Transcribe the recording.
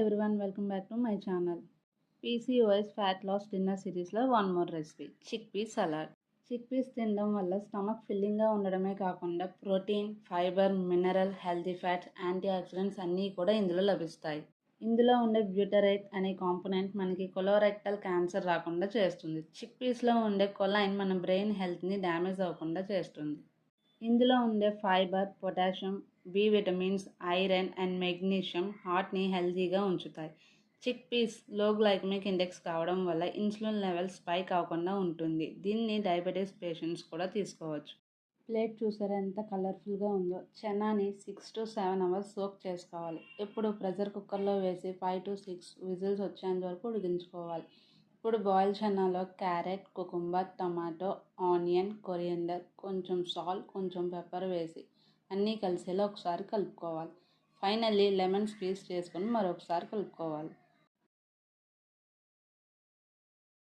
everyone, welcome back to my channel. PCOS Fat Loss Dinner Series లో one more recipe chickpea salad. Chickpeas తినడం వల్ల stomach ఫిల్లింగ్గా ఉండడమే కాకుండా protein, fibre, mineral, healthy fats, antioxidants అన్నీ కూడా ఇందులో లభిస్తాయి. ఇందులో ఉండే బ్యూటరేట్ అనే కాంపోనెంట్ మనకి కొలోరెక్టల్ క్యాన్సర్ రాకుండా చేస్తుంది. చిక్పీస్లో ఉండే కొలైన్ మన బ్రెయిన్ హెల్త్ని డ్యామేజ్ అవ్వకుండా చేస్తుంది. ఇందులో ఉండే fibre, potassium, B vitamins, iron and magnesium హార్ట్ని హెల్తీగా ఉంచుతాయి. Chickpeas low glycaemic index కావడం వల్ల ఇన్సులిన్ లెవెల్స్ స్పైక్ అవ్వకుండా ఉంటుంది. దీన్ని డయాబెటీస్ పేషెంట్స్ కూడా తీసుకోవచ్చు. ప్లేట్ చూసారా ఎంత కలర్ఫుల్గా ఉందో. చనాని 6 to 7 hours సోక్ చేసుకోవాలి. ఇప్పుడు ప్రెషర్ కుక్కర్లో వేసి 5 to 6 విజిల్స్ వచ్చేంత వరకు ఉడికించుకోవాలి. ఇప్పుడు బాయిల్ చనాలో carrot, cucumber, tomato, onion, coriander, కొంచెం సాల్ట్, కొంచెం పెప్పర్ వేసి అన్నీ కలిసేలా ఒకసారి కలుపుకోవాలి. ఫైనల్లీ లెమన్ స్క్వీజ్ చేసుకొని మరొకసారి కలుపుకోవాలి.